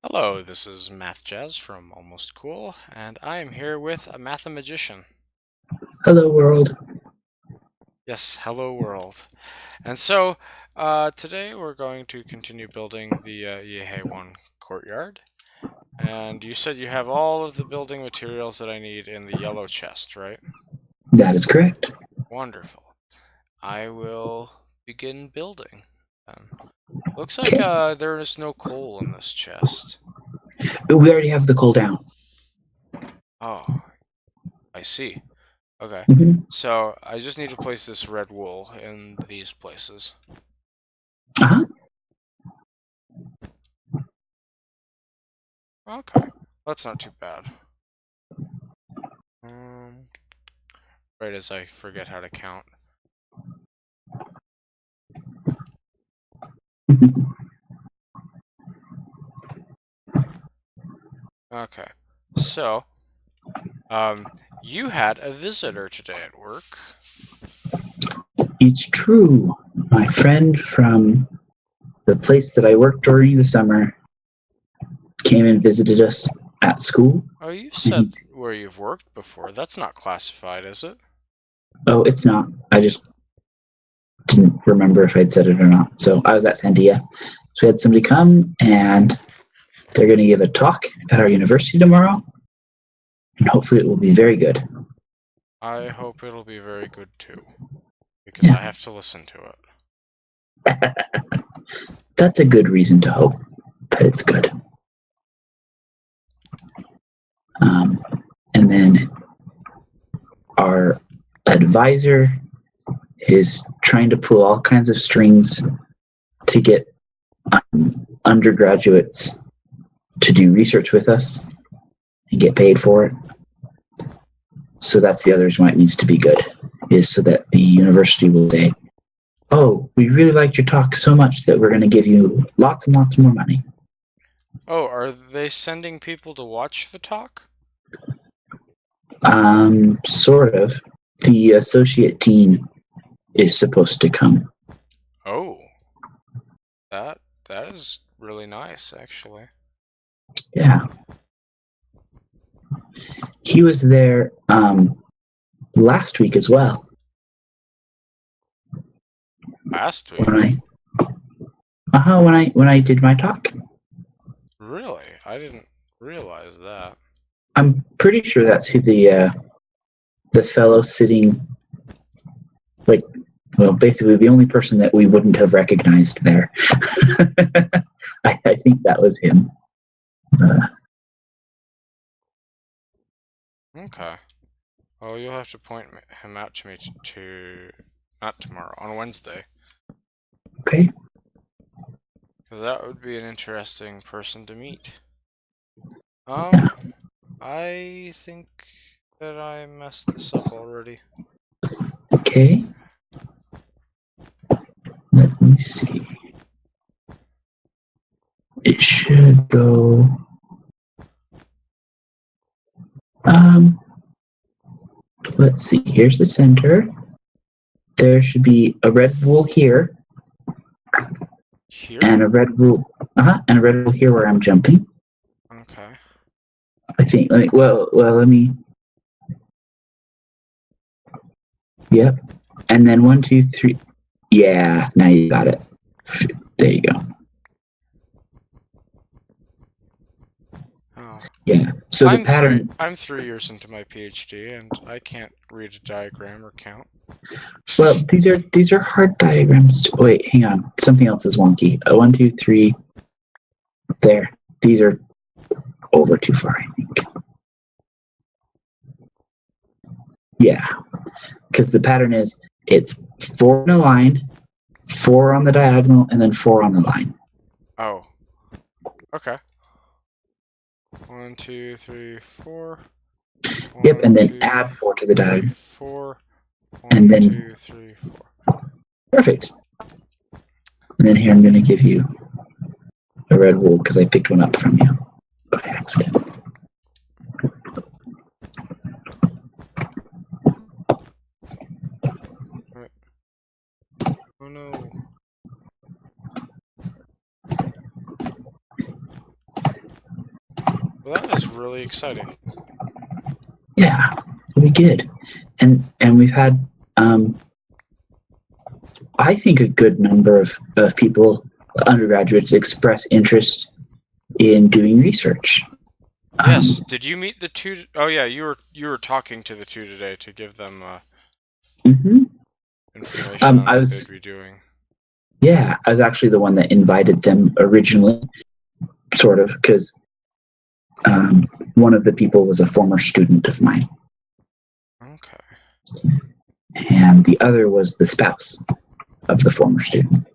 Hello, this is mathjazz from Almost Cool, and I am here with a mathematician. Hello, world. Yes, hello world. And so, today we're going to continue building the Yiheyuan courtyard. And you said you have all of the building materials that I need in the yellow chest, right? That is correct. Wonderful. I will begin building then. Looks like Okay. there is no coal in this chest. We already have the coal down. Oh, I see. Okay. Mm-hmm. So I just need to place this red wool in these places. Uh-huh. Okay, that's not too bad. Right as I forget how to count. Okay, so, you had a visitor today at work. It's true. My friend from the place that I worked during the summer came and visited us at school. Oh, you said where you've worked before. That's not classified, is it? Oh, it's not. I just didn't remember if I'd said it or not. So I was at Sandia. So we had somebody come, and they're going to give a talk at our university tomorrow. And hopefully it will be very good. I hope it'll be very good too, because I have to listen to it. That's a good reason to hope that it's good. And then our advisor is trying to pull all kinds of strings to get undergraduates to do research with us and get paid for it. So that's the other reason why it needs to be good, is so that the university will say, oh, we really liked your talk so much that we're going to give you lots and lots more money. Oh, are they sending people to watch the talk? Sort of. The associate dean is supposed to come. Oh, that is really nice, actually. Yeah. He was there last week as well. Last week? When I did my talk. Really? I didn't realize that. I'm pretty sure that's who the fellow sitting, like, well, basically the only person that we wouldn't have recognized there. I think that was him. Okay. Well, you'll have to point him out to me not tomorrow, on Wednesday. Okay. Because that would be an interesting person to meet. I think that I messed this up already. Okay. Let me see. It should go. Let's see. Here's the center. There should be a red wool here. Here? And a red wool. And a red wool here where I'm jumping. Okay. I think. Let me. Yep. And then 1, 2, 3. Yeah. Now you got it. There you go. Oh. Yeah. So the pattern. I'm 3 years into my PhD, and I can't read a diagram or count. Well, these are hard diagrams. Wait, hang on. Something else is wonky. 1, 2, 3. There. These are over too far, I think. Yeah. Because the pattern is it's 4 in a line, 4 on the diagonal, and then 4 on the line. Oh. Okay. 1, 2, 3, 4. Yep, and then add 4 to the diagonal. 4. 1, and then 2, 3, 4. Perfect. And then here I'm going to give you a red wool because I picked one up from you by accident. Oh no. Well, that is really exciting. Yeah, we did, and we've had I think a good number of people, undergraduates, express interest in doing research. Yes. Did you meet the two? Oh yeah, you were talking to the two today to give them Mm-hmm. information on I what they'd was be doing. Yeah, I was actually the one that invited them originally, sort of, because one of the people was a former student of mine, Okay. and the other was the spouse of the former student.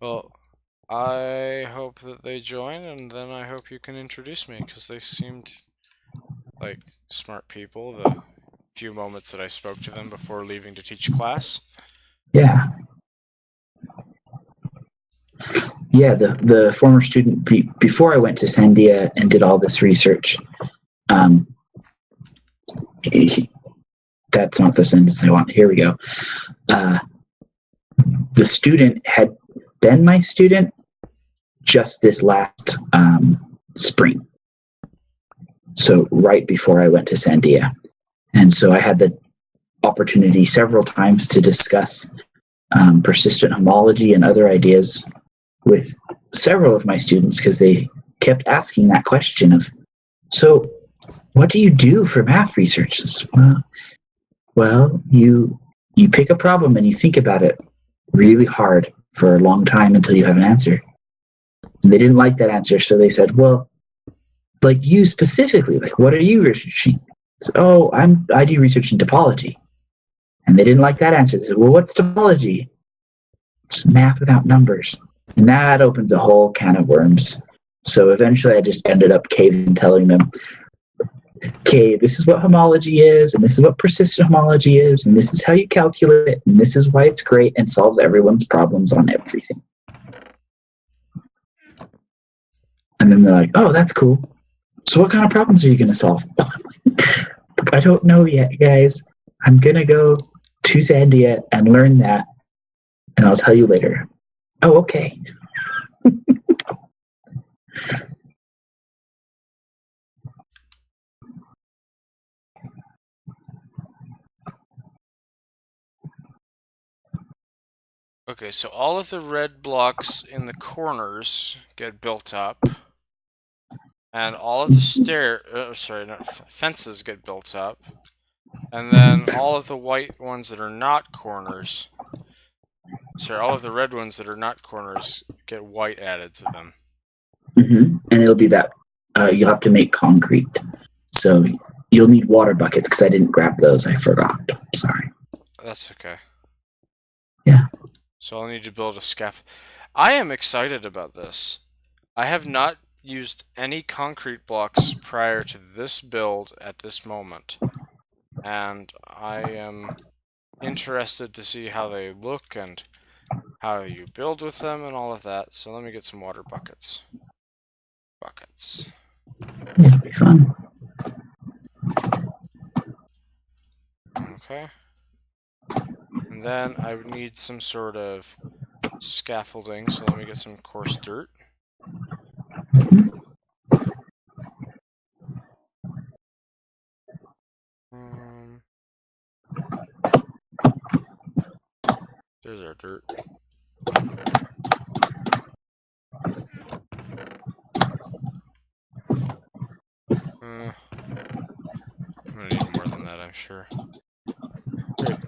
Well, I hope that they join, and then I hope you can introduce me, because they seemed like smart people the few moments that I spoke to them before leaving to teach class. Yeah, yeah. The former student before I went to Sandia and did all this research. Um, he, that's not the sentence I want. Here we go. The student had been my student just this last spring. So right before I went to Sandia. And so I had the opportunity several times to discuss persistent homology and other ideas with several of my students because they kept asking that question of, so what do you do for math research? Well, you pick a problem and you think about it really hard for a long time until you have an answer. And they didn't like that answer, so they said, well, like you specifically, like what are you researching? So, oh, I do research in topology. And they didn't like that answer. They said, well, what's topology? It's math without numbers. And that opens a whole can of worms. So eventually I just ended up caving, telling them, okay, this is what homology is, and this is what persistent homology is, and this is how you calculate it, and this is why it's great and solves everyone's problems on everything. And then they're like, oh, that's cool. So what kind of problems are you going to solve? I don't know yet, guys. I'm going to go to Sandia and learn that, and I'll tell you later. Oh, okay. Okay, so all of the red blocks in the corners get built up, and all of the fences get built up, and then all of the white ones that are not corners, all of the red ones that are not corners get white added to them. Mm-hmm. And it'll be that you'll have to make concrete. So you'll need water buckets because I didn't grab those. I forgot. Sorry. That's okay. Yeah. So I'll need to build a scaffold. I am excited about this. I have not used any concrete blocks prior to this build at this moment. And I am interested to see how they look and how you build with them and all of that. So let me get some water buckets. It'll be fun. Okay. And then I would need some sort of scaffolding, so let me get some coarse dirt. There's our dirt. I'm gonna need more than that, I'm sure. Great.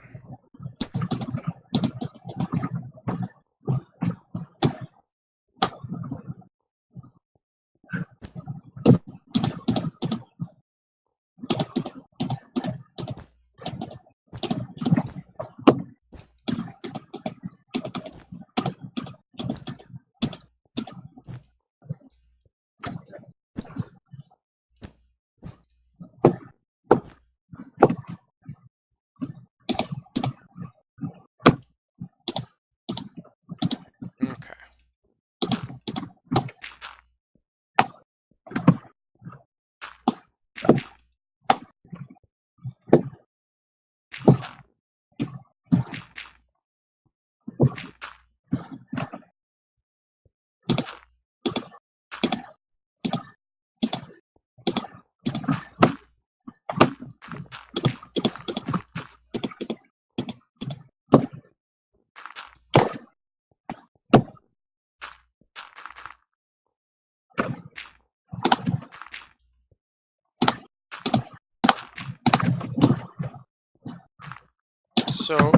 So,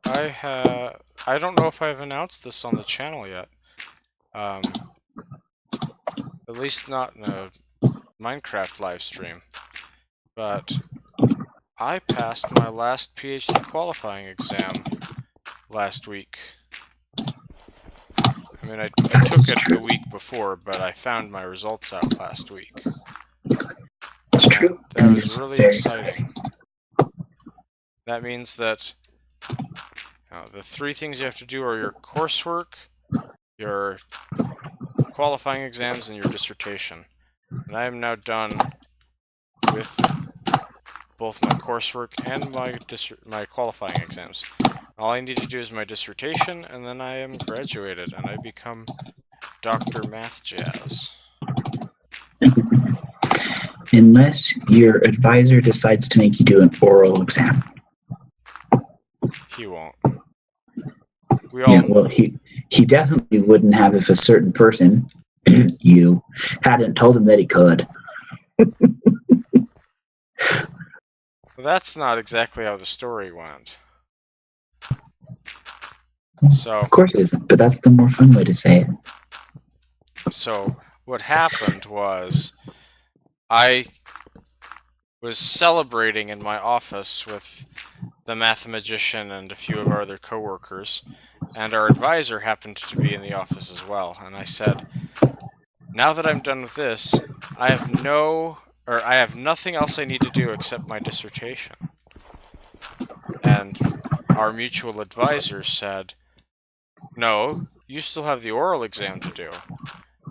I don't know if I've announced this on the channel yet. At least not in a Minecraft live stream. But I passed my last PhD qualifying exam last week. I mean, I took it the week before, but I found my results out last week. It's true. That was really exciting. That means that the 3 things you have to do are your coursework, your qualifying exams, and your dissertation. And I am now done with both my coursework and my qualifying exams. All I need to do is my dissertation, and then I am graduated, and I become Dr. Mathjazz. Unless your advisor decides to make you do an oral exam. He won't. Yeah, well, he definitely wouldn't have if a certain person, you, hadn't told him that he could. Well, that's not exactly how the story went. So, of course it isn't, but that's the more fun way to say it. So, what happened was, I was celebrating in my office with the mathematician and a few of our other coworkers, and our advisor happened to be in the office as well. And I said, now that I'm done with this, I have nothing else I need to do except my dissertation. And our mutual advisor said, no, you still have the oral exam to do.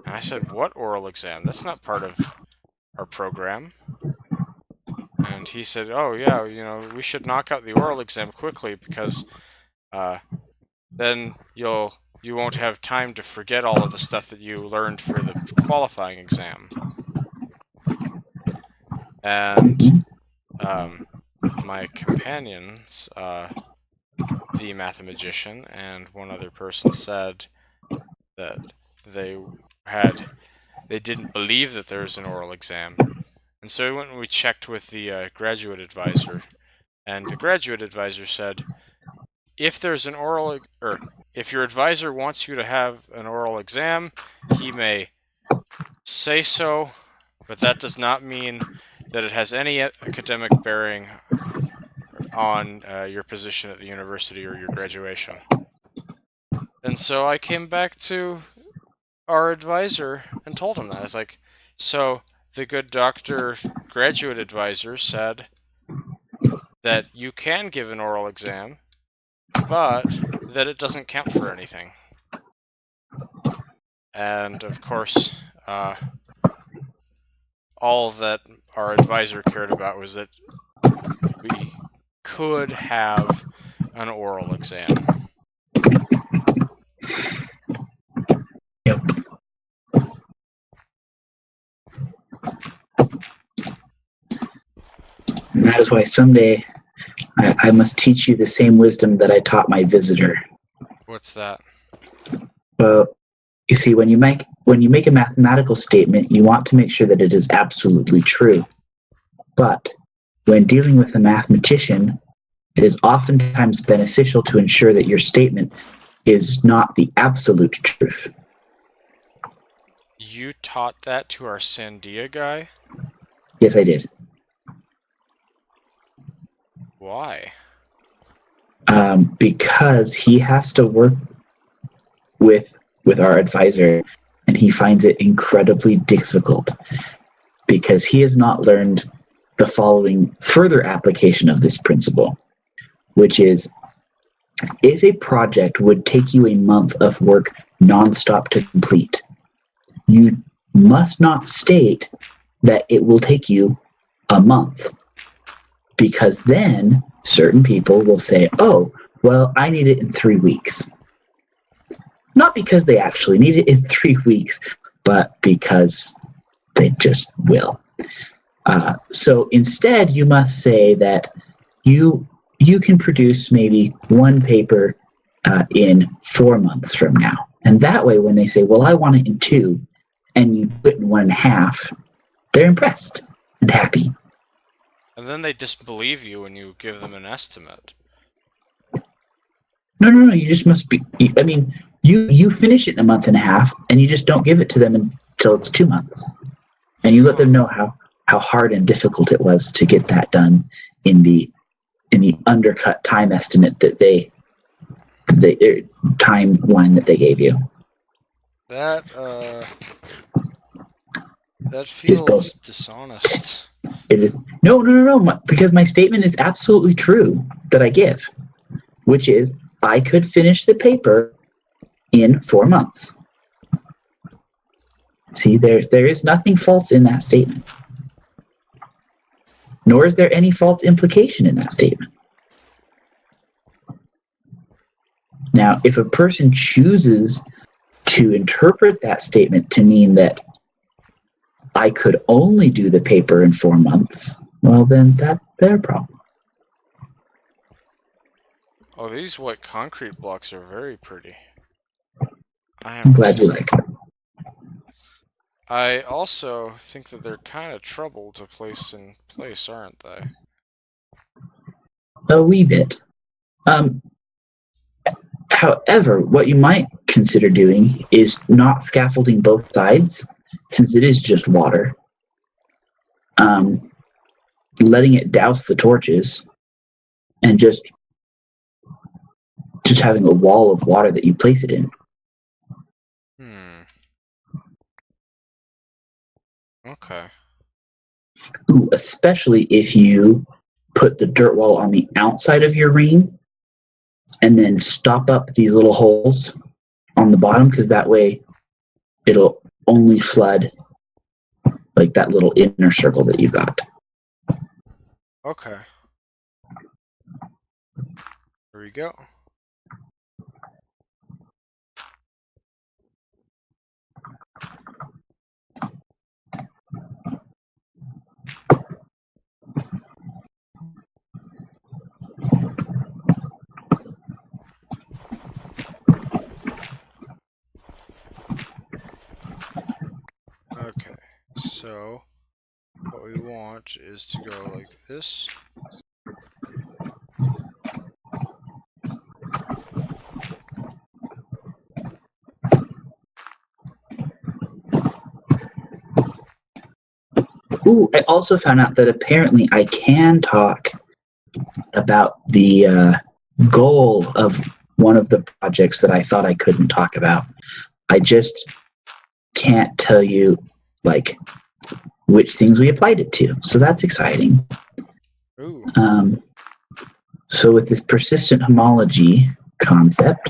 And I said, what oral exam? That's not part of our program. And he said, oh yeah, we should knock out the oral exam quickly because then you won't have time to forget all of the stuff that you learned for the qualifying exam. And my companions, the mathematician and one other person, said that they didn't believe that there was an oral exam. And so we went and we checked with the graduate advisor, and the graduate advisor said, if there's an if your advisor wants you to have an oral exam, he may say so, but that does not mean that it has any academic bearing on your position at the university or your graduation. And so I came back to our advisor and told him that. I was like, so the good doctor graduate advisor said that you can give an oral exam, but that it doesn't count for anything. And of course, all that our advisor cared about was that we could have an oral exam. Yep. And that is why someday I must teach you the same wisdom that I taught my visitor. What's that? Well, you see, when you make a mathematical statement, you want to make sure that it is absolutely true. But when dealing with a mathematician, it is oftentimes beneficial to ensure that your statement is not the absolute truth. You taught that to our Sandia guy? Yes, I did. Why? Because he has to work with our advisor, and he finds it incredibly difficult because he has not learned the following further application of this principle, which is, if a project would take you a month of work nonstop to complete, you must not state that it will take you a month, because then certain people will say, oh, well, I need it in 3 weeks. Not because they actually need it in 3 weeks, but because they just will. So instead, you must say that you can produce maybe one paper in 4 months from now. And that way, when they say, well, I want it in 2, and you do it in 1.5, they're impressed and happy. And then they disbelieve you when you give them an estimate. No. You just must be. I mean, you finish it in a month and a half, and you just don't give it to them until it's 2 months, and you let them know how hard and difficult it was to get that done in the undercut time estimate that the timeline that they gave you. That feels dishonest. It is no, because my statement is absolutely true that I give, which is I could finish the paper in 4 months. See, there is nothing false in that statement, nor is there any false implication in that statement. Now, if a person chooses to interpret that statement to mean that I could only do the paper in 4 months, well, then that's their problem. Oh, these white concrete blocks are very pretty. I'm glad you like them. I also think that they're kind of trouble to place in place, aren't they? A wee bit. However, what you might consider doing is not scaffolding both sides, since it is just water. Letting it douse the torches, and just having a wall of water that you place it in. Okay. Ooh, especially if you put the dirt wall on the outside of your ring and then stop up these little holes on the bottom, because that way it'll only flood like that little inner circle that you've got. Okay. Here we go. Okay, so what we want is to go like this. Ooh, I also found out that apparently I can talk about the goal of one of the projects that I thought I couldn't talk about. I just can't tell you like which things we applied it to, so that's exciting. Ooh. So with this persistent homology concept,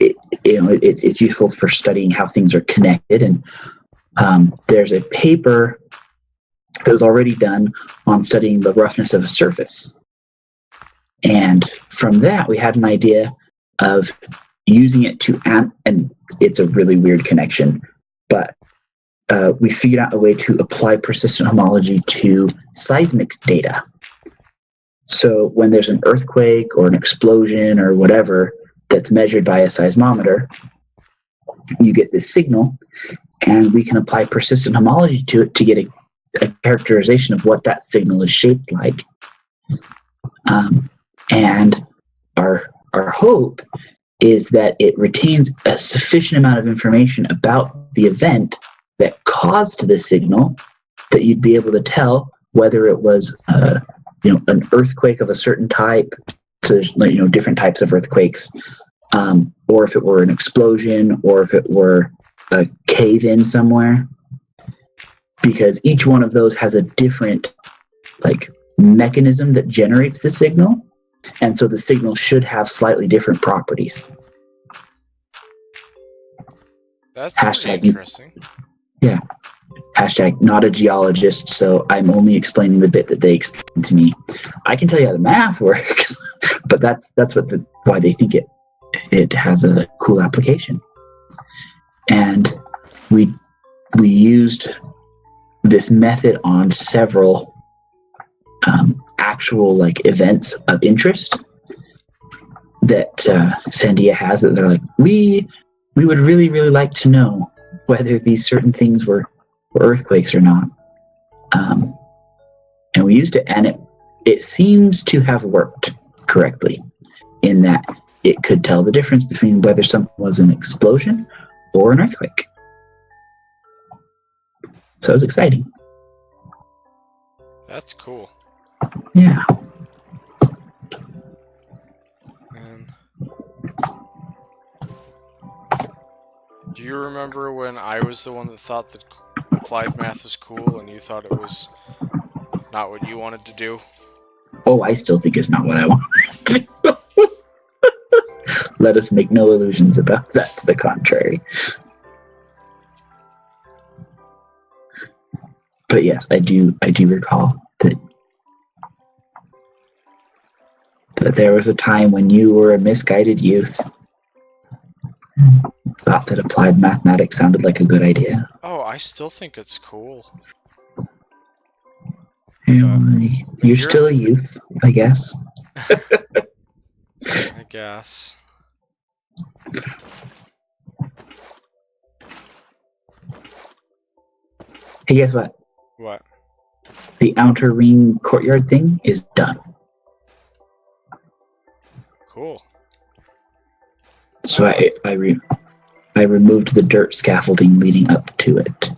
it's useful for studying how things are connected, and there's a paper that was already done on studying the roughness of a surface. And from that, we had an idea of using it to, and it's a really weird connection, but we figured out a way to apply persistent homology to seismic data. So when there's an earthquake or an explosion or whatever that's measured by a seismometer, you get this signal, and we can apply persistent homology to it to get a characterization of what that signal is shaped like. And our hope is that it retains a sufficient amount of information about the event that caused the signal that you'd be able to tell whether it was an earthquake of a certain type, so there's different types of earthquakes, or if it were an explosion, or if it were a cave-in somewhere, because each one of those has a different mechanism that generates the signal, and so the signal should have slightly different properties. That's pretty interesting. Yeah. Hashtag not a geologist, so I'm only explaining the bit that they explained to me. I can tell you how the math works, but that's why they think it has a cool application. And we used this method on several actual events of interest that Sandia has, that they're like, we would really, really like to know whether these certain things were earthquakes or not. And we used it, and it seems to have worked correctly. in that it could tell the difference between whether something was an explosion or an earthquake. So it was exciting. That's cool. Yeah. And do you remember when I was the one that thought that applied math was cool and you thought it was not what you wanted to do? Oh, I still think it's not what I want to do. Let us make no illusions about that. To the contrary. But yes, I do recall that there was a time when you were a misguided youth, thought that applied mathematics sounded like a good idea. Oh, I still think it's cool. You're still a youth, I guess. I guess. Hey, guess what? What? The outer ring courtyard thing is done. Cool. So I removed the dirt scaffolding leading up to it.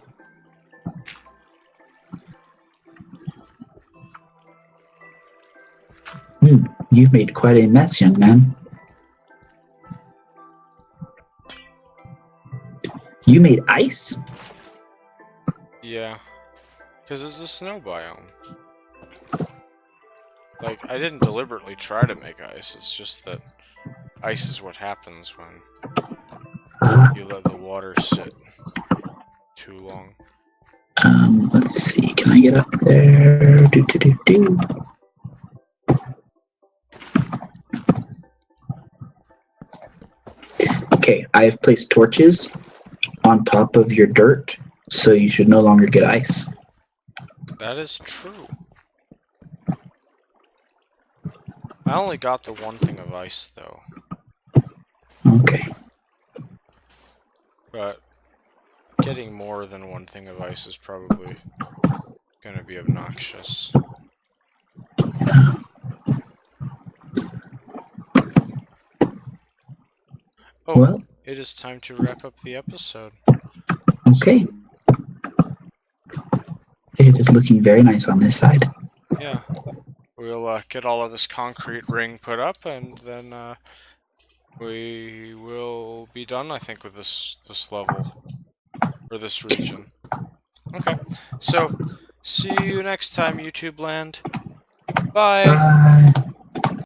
You've made quite a mess, young man. You made ice? Yeah. Because it's a snow biome. Like, I didn't deliberately try to make ice, it's just that ice is what happens when you let the water sit too long. Let's see, can I get up there? Do. Okay, I have placed torches on top of your dirt, so you should no longer get ice. That is true. I only got the one thing of ice, though. Okay. But getting more than one thing of ice is probably gonna be obnoxious. Oh, Well, it is time to wrap up the episode. okay. It is looking very nice on this side. Yeah. We'll get all of this concrete ring put up, and then we will be done, I think, with this level, or this region. Okay, so see you next time, YouTube land. Bye! Bye.